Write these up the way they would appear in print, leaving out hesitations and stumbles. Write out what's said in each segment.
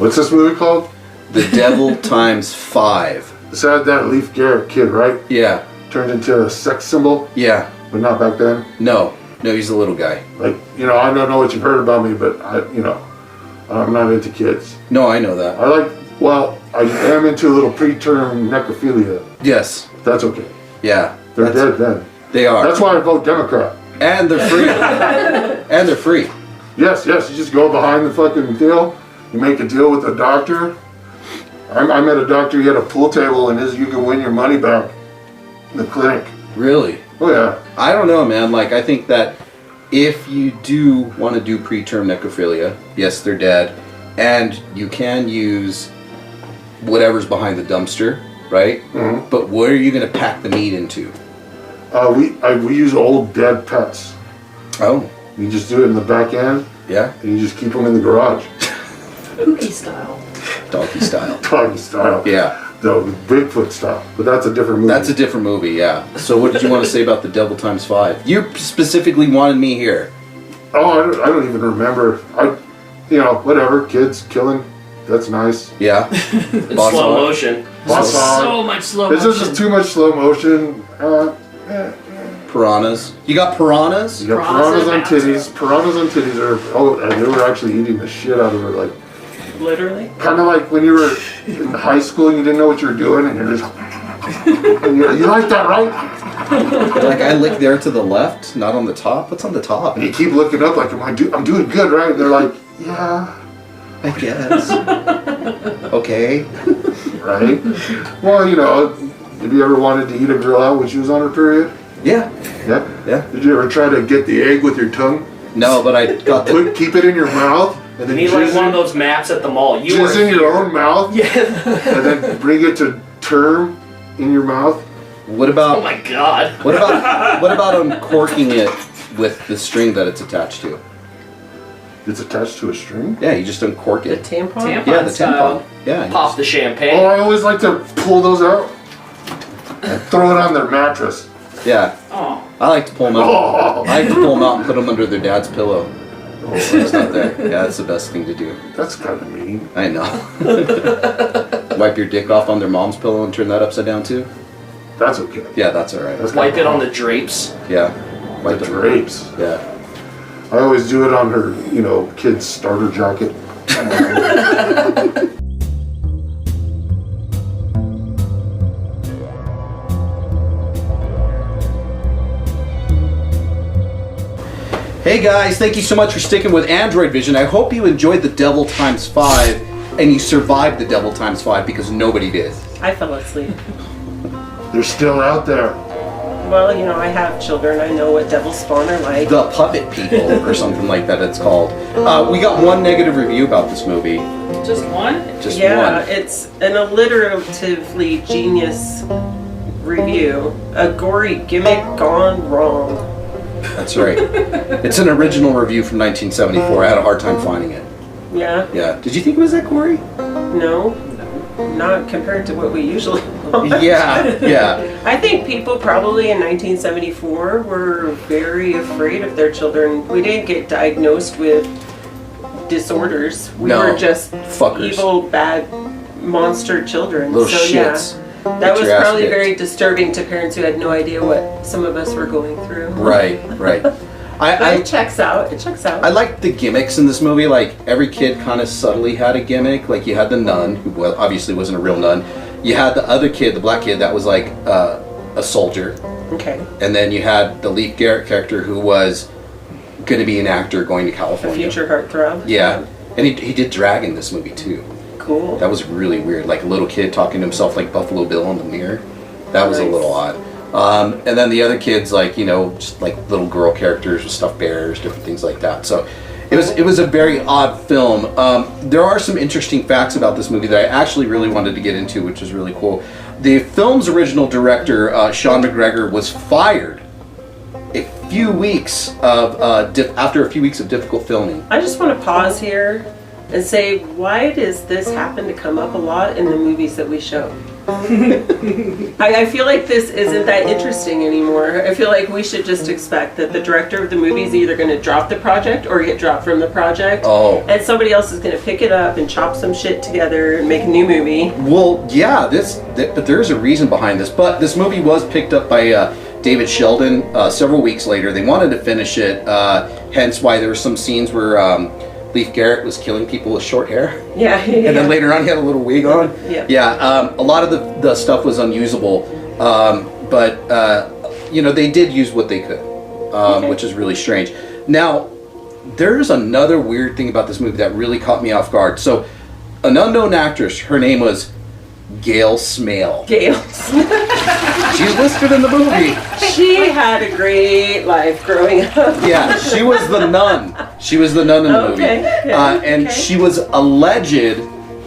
What's this movie called? The Devil Times 5. It's that Leif Garrett kid, right? Yeah. Turned into a sex symbol? Yeah. But not back then? No, he's a little guy. Like, I don't know what you've heard about me, but I'm not into kids. No, I know that. I am into a little preterm necrophilia. Yes. That's okay. Yeah. They're dead then. They are. That's why I vote Democrat. And they're free. And they're free. Yes. You just go behind the fucking deal. You make a deal with the doctor. I met a doctor, he had a pool table, and you can win your money back in the clinic. Really? Oh, yeah. I don't know, man. Like, I think that if you do want to do preterm necrophilia, yes, they're dead, and you can use whatever's behind the dumpster, right? Mm-hmm. But what are you going to pack the meat into? We use old dead pets. Oh. You just do it in the back end. Yeah? And you just keep them in the garage. Spooky style. Doggy style. Doggy style. Yeah. No, Bigfoot style. But that's a different movie. That's a different movie, yeah. So what did you want to say about The Devil Times 5? You specifically wanted me here. Oh, I don't even remember. Whatever. Kids killing. That's nice. Yeah. Slow motion. So much slow motion. This is just too much slow motion. Piranhas. You got piranhas? You got piranhas on titties. Piranhas on titties and they were actually eating the shit out of her, like. Literally? Kind of like when you were in high school and you didn't know what you were doing, and you're just. And you like that, right? Like I lick there to the left, not on the top. What's on the top? And you keep looking up, like, I'm doing good, right? And they're like, yeah. I guess. Okay. Right? Well, have you ever wanted to eat a girl out when she was on her period? Yeah. Yeah? Yeah. Did you ever try to get the egg with your tongue? No, but I got the... Keep it in your mouth, and then You need like one of those maps at the mall. Jizz in your own mouth? Yeah. And then bring it to term in your mouth? What about... Oh my god. What about uncorking it with the string that it's attached to? It's attached to a string? Yeah, you just uncork it. The tampon? Yeah, the style. tampon. Yeah. Pop the champagne. Oh, I always like to pull those out and throw it on their mattress. Yeah. Oh. I like to pull them out. Oh. I like to pull them out and put them under their dad's pillow. Oh, It's not there. Yeah, that's the best thing to do. that's kind of mean. I know. Wipe your dick off on their mom's pillow and turn that upside down too? That's okay. Yeah, that's alright. That's Wipe it on the drapes. Yeah. Wipe The it. drapes. Yeah. I always do it on her, kid's starter jacket. Hey guys, thank you so much for sticking with Androidvision. I hope you enjoyed The Devil Times 5 and you survived The Devil Times 5 because nobody did. I fell asleep. They're still out there. Well, I have children. I know what devil spawn are like. The Puppet People or something like that it's called. We got one negative review about this movie. Just one? Just Yeah, one. it's an alliteratively genius review. A gory gimmick gone wrong. That's right. It's an original review from 1974. I had a hard time finding it. Yeah? Yeah. Did you think it was that gory? No. Not compared to what we usually watch. Yeah. I think people probably in 1974 were very afraid of their children. We didn't get diagnosed with disorders. We No. were just Fuckers. evil, bad, monster children. Little so shits. yeah, that was your ass probably kicked. very disturbing to parents who had no idea what some of us were going through. Right. But I it checks out. It checks out. I liked the gimmicks in this movie. Like, every kid kind of subtly had a gimmick. Like, you had the nun, who obviously wasn't a real nun. You had the other kid, the black kid, that was like a soldier. Okay. And then you had the Leif Garrett character, who was going to be an actor going to A California. future heartthrob. Yeah. And he did drag in this movie, too. Cool. That was really weird. Like a little kid talking to himself like Buffalo Bill in the mirror. That was a Nice. little odd. And then the other kids, like, just like little girl characters with stuffed bears, different things like that. So it was a very odd film. There are some interesting facts about this movie that I actually really wanted to get into, which is really cool. The film's original director, Sean McGregor, was fired after a few weeks of difficult filming. I just want to pause here and say, why does this happen to come up a lot in the movies that we show? I feel like this isn't that interesting anymore. I feel like we should just expect that the director of the movie is either going to drop the project or get dropped from the project. Oh. And somebody else is going to pick it up and chop some shit together and make a new movie. Well, yeah, but there's a reason behind this. But this movie was picked up by David Sheldon several weeks later. They wanted to finish it, hence why there were some scenes where Leif Garrett was killing people with short hair. Yeah. And then later on he had a little wig on. Yeah. Yeah, a lot of the stuff was unusable. But they did use what they could, which is really strange. Now, there's another weird thing about this movie that really caught me off guard. So, an unknown actress, her name was Gail Smale. Gail. She's listed in the movie. She had a great life growing up. Yeah, she was the nun. She was the nun in the movie. And she was alleged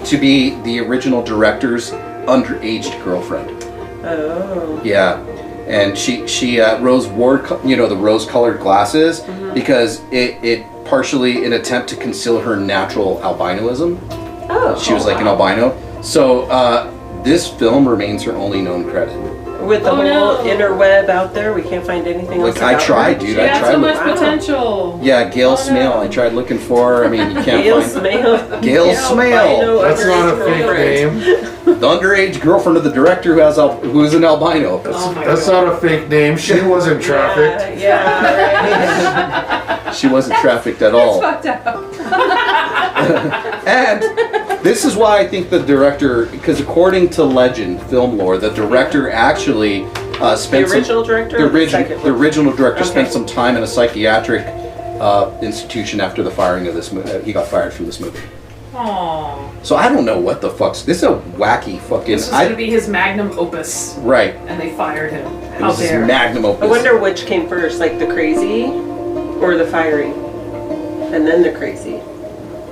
to be the original director's underaged girlfriend. Oh. Yeah. And she wore the rose-colored glasses because it partially an attempt to conceal her natural albinoism. Oh. She was like an albino. So this film remains her only known credit. With the whole interweb out there, we can't find anything else. Like I tried, dude. She I had tried. so much potential. Yeah, Gail Smale. I tried looking for her. I mean, you can't Gail find Smale. Gail Smale. That's not a fake name. The underage girlfriend of the director who is an albino. That's not a fake name. She wasn't trafficked. Yeah, right. She wasn't trafficked at all. Fucked up. And this is why I think the director, because according to legend, film lore, the director actually spent The original director? The, or the second the one? original director Okay. spent some time in a psychiatric institution after the firing of this movie. He got fired from this movie. Aww. So I don't know what the fuck's. This is a wacky fucking. This was going to be his magnum opus, Right. and they fired him. It How was his dare. magnum opus. I wonder which came first, like the crazy or the firing? And then the crazy.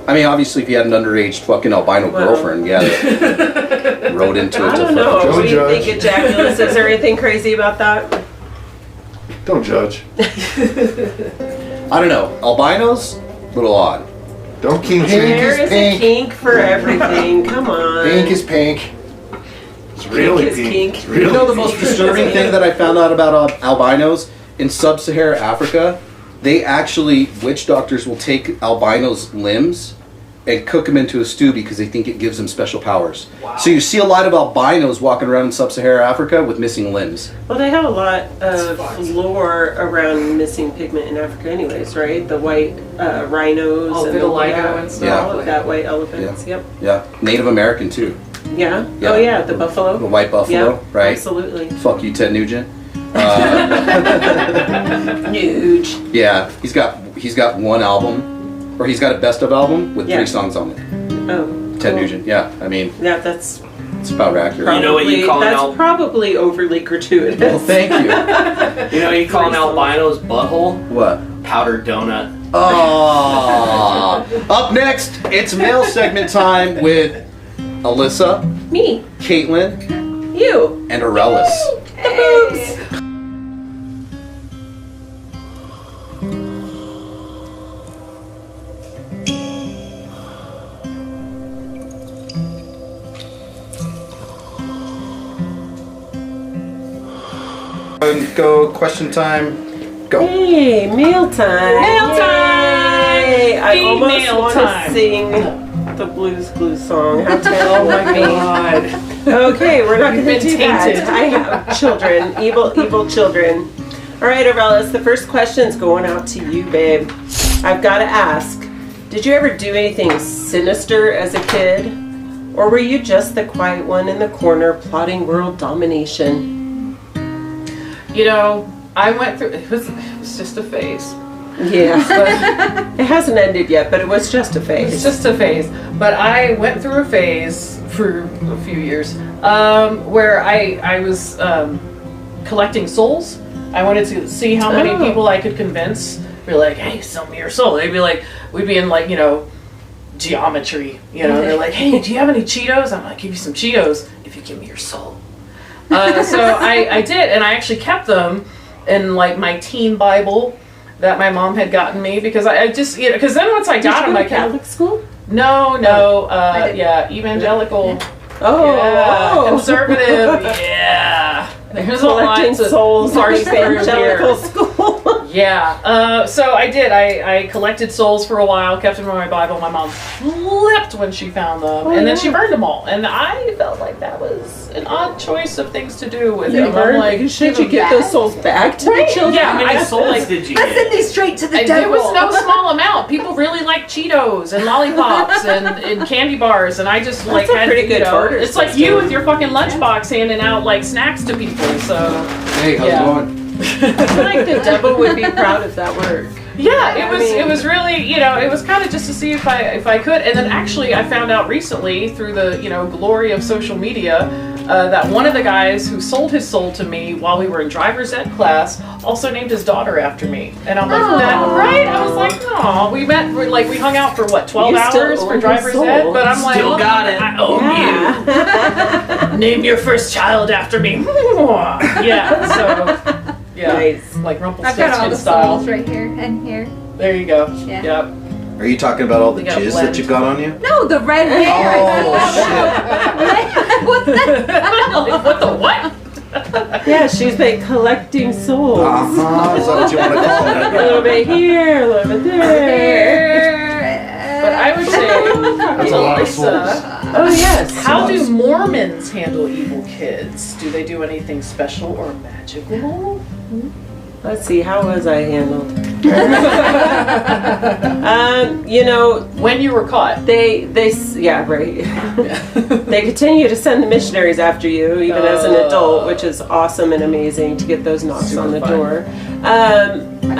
I mean, obviously, if you had an underage fucking albino Well. girlfriend, yeah, that rode into it. I to don't know. fucking- Don't What do you judge. think, Ejaculus? Is there anything crazy about that? Don't judge. I don't know. Albinos, little odd. Don't kink There shame. is a kink for everything. Come on. Pink is pink. It's really is pink. kink. It's really You know the most disturbing thing that I found out about albinos? In sub-Saharan Africa, they actually, witch doctors will take albinos' limbs and cook them into a stew because they think it gives them special powers. Wow. So you see a lot of albinos walking around in sub-Saharan Africa with missing limbs. Well, they have a lot of fucked. lore around missing pigment in Africa anyways, right? The white rhinos Oh, and vitiligo and stuff. Yeah. all of that white elephants. Yep. Yeah, Native American too. Yeah. Yeah. Oh yeah, the buffalo. The white buffalo, Yeah, right? Absolutely. Fuck you, Ted Nugent. Huge. Yeah, he's got one album, or he's got a best of album with Yeah. 3 songs on it. Oh. Ted cool. Nugent, yeah. I mean, Yeah, that's it's about accurate. probably, You know what you call an that's probably overly gratuitous. Well, thank you. You know, you call an albino's butthole What? powdered donut. Oh. Up next, it's mail segment time with Alyssa, Me. Caitlin, You. and Aurelis. The boobs. Go, question time. Go. Hey, meal time. Meal time. Yay. I Eat almost meal want time. to sing the Blues Clues song. How terrible Oh my would it be? god. Okay, we're not going to You've do been that. tainted. I have children, evil children. All right, Aurelis, the first question's going out to you, babe. I've got to ask, did you ever do anything sinister as a kid? Or were you just the quiet one in the corner plotting world domination? You know, I went through, it was just a phase. Yeah. It hasn't ended yet, but it was just a phase. It's just a phase. But I went through a phase for a few years where I was collecting souls. I wanted to see how many Oh. people I could convince. Be like, hey, sell me your soul. They'd be like, we'd be in like, you know, geometry. You know, they're like, hey, do you have any Cheetos? I'm like, give you some Cheetos if you give me your soul. So I did, and I actually kept them in like my teen Bible that my mom had gotten me because I just, because then once I got them, I kept. Catholic school? No, I didn't. yeah, evangelical Oh, Yeah, conservative. Yeah. There's a lot collecting to souls in parse through evangelical here. school. Yeah. So I did. I collected souls for a while, kept them in my Bible. My mom flipped when she found them, and then she burned them all. And I felt like that was an odd choice of things to do with them. I'm like, should you give those souls back to the children? Yeah, How many I souls like. did you Let's send get? these straight to the There devil. was no small amount. People really like Cheetos and lollipops and candy bars, and I just like a had pretty you good know, barter it's like system. you with your fucking lunchbox handing out like snacks to people. So Hey, how's Yeah. it going? I feel like the devil would be proud of that work. yeah, I mean- it was really it was kind of just to see if I could, and then actually I found out recently through the glory of social media. That one of the guys who sold his soul to me while we were in driver's ed class also named his daughter after me, and I'm like, that right? I was like, no, we hung out for what 12 You still hours own for his driver's soul. ed, but I'm like, Still got it. I own you. Name your first child after me. Yeah, so yeah, Nice. like I've got all Rumpelstiltskin the style. souls right here and here. There you go. Yeah. Yep. Are you talking about all the We gotta jizz blend. that you've got on you? No, the red hair. Oh, What the? What the what? Yeah, she's been collecting souls. Uh-huh. Is that what you want to call A it? little bit here, a little bit there. But I would say, That's a lot of Lisa, Oh yes. how do Mormons handle evil kids? Do they do anything special or magical? Let's see, how was I handled? When you were caught. Yeah, right. They continue to send the missionaries after you, even as an adult, which is awesome and amazing to get those knocks Super on the fun. door.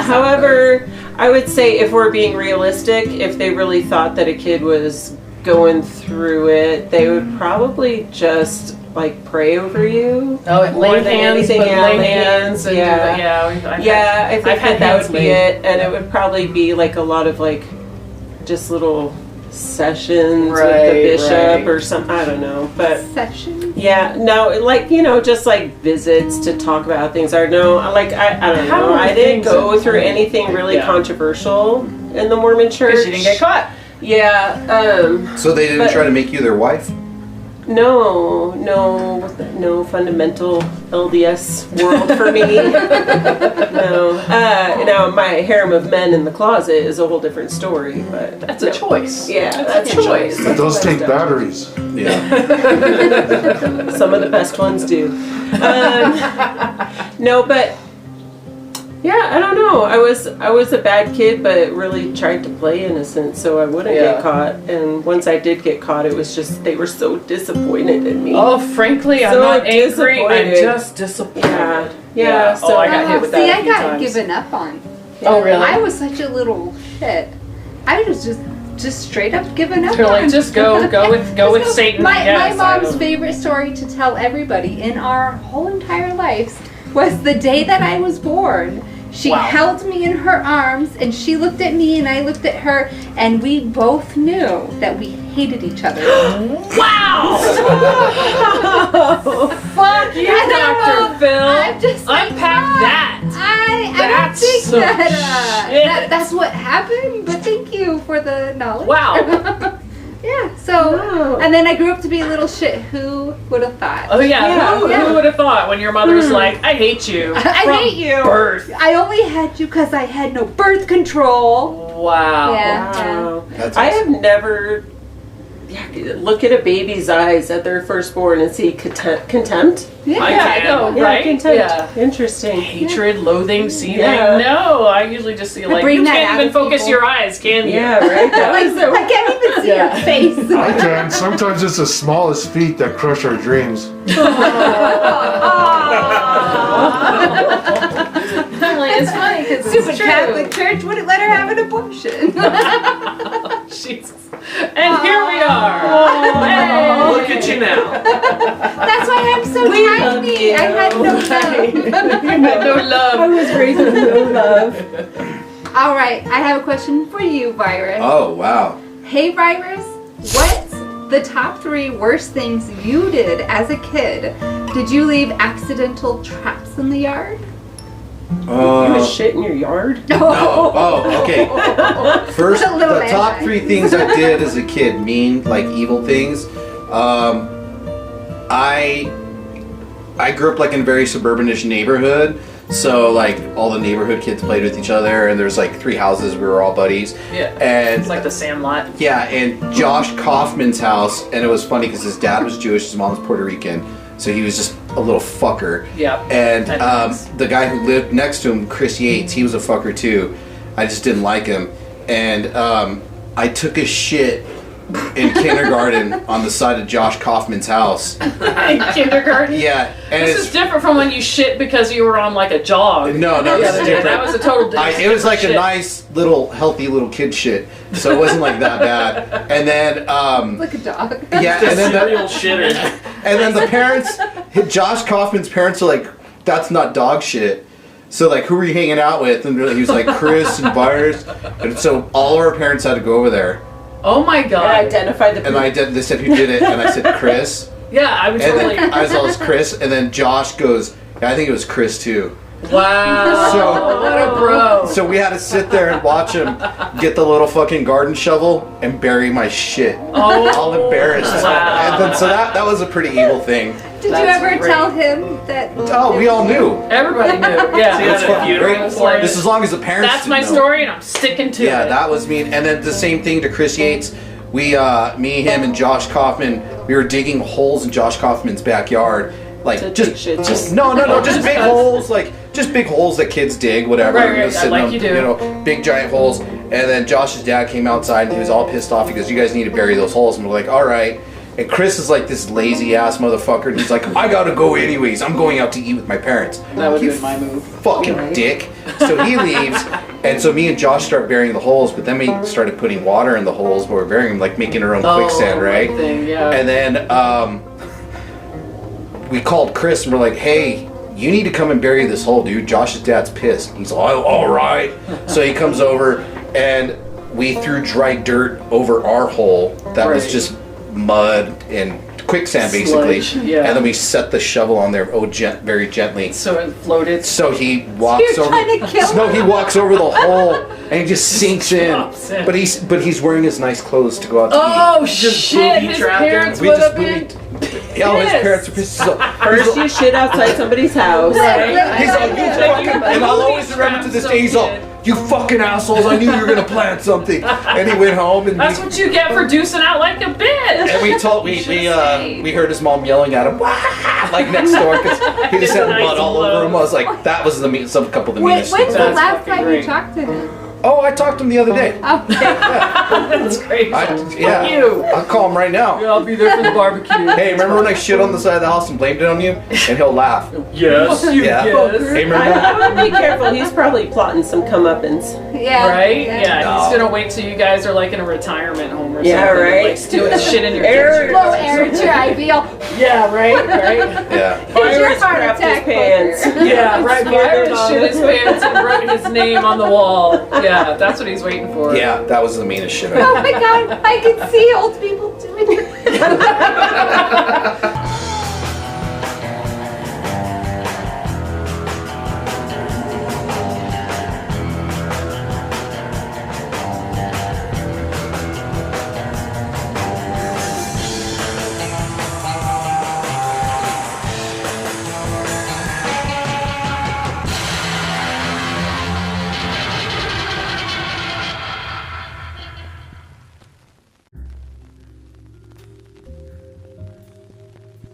However, I would say if we're being realistic, if they really thought that a kid was going through it, they would probably just like pray over you. Oh, more lay than hands, anything. but Yeah, lay lay hands and yeah. do that. Yeah, I think I've had that hands would be laid. it, and it would probably be like a lot of like just little sessions with Right, the bishop right. or some, I don't know, but Session. yeah, no, like just like visits to talk about things. I know, like I don't How know, many I didn't things go have- through anything really Yeah. controversial in the Mormon church. Because you didn't get caught. Yeah, So they didn't But- try to make you their wife? no fundamental LDS world for me. No, now my harem of men in the closet is a whole different story, but That's a choice. yeah, that's a choice. But those take batteries. Yeah. Some of the best ones do. No, but yeah, I don't know. I was a bad kid, but really tried to play innocent, so I wouldn't Yeah. get caught. And once I did get caught, it was just they were so disappointed in me. Oh, frankly, I'm So not angry. I'm disappointed. just disappointed. Yeah. Oh, I got hit with that See, a I few got times. given up on. Oh, really? I was such a little shit. I was just straight up given up You're on. like, just go with Satan. My Yes, I mom's know. favorite story to tell everybody in our whole entire lives was the day that I was born. She Wow. held me in her arms and she looked at me and I looked at her and we both knew that we hated each other. Wow! Fuck you, I don't Dr. know. Phil. I'm just like, Unpack "Mom, that. I don't That's think some that, shit. that's what happened, but thank you for the knowledge. Wow. Yeah, so, Wow. and then I grew up to be a little shit. Who would have thought? Oh yeah, Yeah, who, yeah. who would have thought when your mother's like, I hate you. I from hate you. Birth. I only had you because I had no birth control. Wow. Yeah. Wow. That's I awesome. have never look at a baby's eyes at their firstborn and see contempt. Yeah. I can. know, Yeah, right? contempt. Yeah. Interesting. Hatred, loathing, seething. Yeah. No, I usually just see like bring you that can't out even of focus people. your eyes, can you? Yeah, right. That Like, was so I can't even see Yeah. your face. I can. Sometimes it's the smallest feet that crush our dreams. It's funny because Stupid Catholic Church wouldn't let her have an abortion. Jesus. And here we are. Hey. Look at you now. That's why I'm so love tiny. you. I had no love. You had no I love. was raised with no love. All right, I have a question for you, Virus. Oh, wow. Hey, Virus, what's the top 3 worst things you did as a kid? Did you leave accidental traps in the yard? You was shit in your yard? No. Oh, okay. First, A little the top anti. 3 things I did as a kid, mean, like evil things. I grew up like in a very suburbanish neighborhood, so like all the neighborhood kids played with each other, and there's like 3 houses. We were all buddies. Yeah. And It's like the Sandlot. yeah, and Josh Kaufman's house, and it was funny because his dad was Jewish, his mom was Puerto Rican, so he was just a little fucker. Yeah. And Nice. the guy who lived next to him, Chris Yates, he was a fucker too. I just didn't like him, and I took a shit in kindergarten on the side of Josh Kaufman's house. In kindergarten? Yeah, and This is different from when you shit because you were on like a jog. No, the this other is day. different. That was a total different It was like shit. a nice little healthy little kid shit, so it wasn't like that bad. And then Like a dog. yeah, The and then serial shitter. and then the parents, Josh Kaufman's parents are like, that's not dog shit. So like, who were you hanging out with? And he was like, Chris and Byers. And so all of our parents had to go over there. Oh my And god. identify the And they said, who did it? And I said, Chris. Yeah, I would And totally. then I was Chris. And then Josh goes, yeah, I think it was Chris too. Wow. So- what a bro. So we had to sit there and watch him get the little fucking garden shovel and bury my shit. Oh. All embarrassed. Wow. And then, so that was a pretty evil thing. Did That's you ever great. tell him that? Oh, we all knew. Everybody knew. Yeah. So you had a fucking funeral great. for it? Just as long as the parents That's my didn't know. story, and I'm sticking to Yeah, it. that was me. And then the same thing to Chris Yates. We, me, him, and Josh Kaufman, we were digging holes in Josh Kaufman's backyard. Like, To just, dig shit just, in. no, just big holes, like, just big holes that kids dig, whatever. Right, We were right, sitting like on, you do. know, big giant holes. And then Josh's dad came outside and he was all pissed off. He goes, you guys need to bury those holes. And we're like, all right. And Chris is like this lazy ass motherfucker. And he's like, I gotta go anyways. I'm going out to eat with my parents. That would You have been my move. Fucking dick. So he leaves, and so me and Josh start burying the holes, but then we started putting water in the holes where we're burying them, like making our own quicksand, right? Thing, yeah. And then we called Chris and we're like, hey, you need to come and bury this hole, dude. Josh's dad's pissed. He's like, oh, all right. So he comes over, and we threw dry dirt over our hole that was Right. just mud and quicksand, basically. Sludge, yeah. And then we set the shovel on there, very gently. So it floated. So he walks You're over. trying to kill No, him. he walks over the hole and he just sinks in. drops in. But he's wearing his nice clothes to go out to Oh Just shit! booby His trapped him. parents eat. We would just have been. yeah, his pissed. parents are pissed. First you shit outside somebody's house. Right. He's all, you Like fucking, and I'll always remember to this day. He's all, you fucking assholes! I knew you were gonna plant something. And he went home and That's what you get for deucing out like a bitch. and we told we heard his mom yelling at him, "Wah!" like next door because he just had Nice mud all over him. I blows. was like, that was some couple of the When, meanest. when's the That's last fucking time great. you talked to him? Oh, I talked to him the other day. Okay. That's crazy. Yeah, You. I'll call him right now. Yeah, I'll be there for the barbecue. Hey, remember when I shit on the side of the house and blamed it on you? And he'll laugh. Yes. You Yeah. yes. Hey, remember? I would be careful. He's probably plotting some comeuppance. Yeah. Right? Yeah, No. he's gonna wait till you guys are like in a retirement home or Yeah, something. right. Like stealing shit in your Aaron. kitchen. Low energy ideal. Yeah, right, right. Yeah. Here's your Virus heart crapped his attack pants. poker. Yeah, right. Scared Byron them shit all. his pants and wrote his name on the wall. Yeah, that's what he's waiting for. Yeah, that was the meanest shit I Oh my god, I can see old people doing it.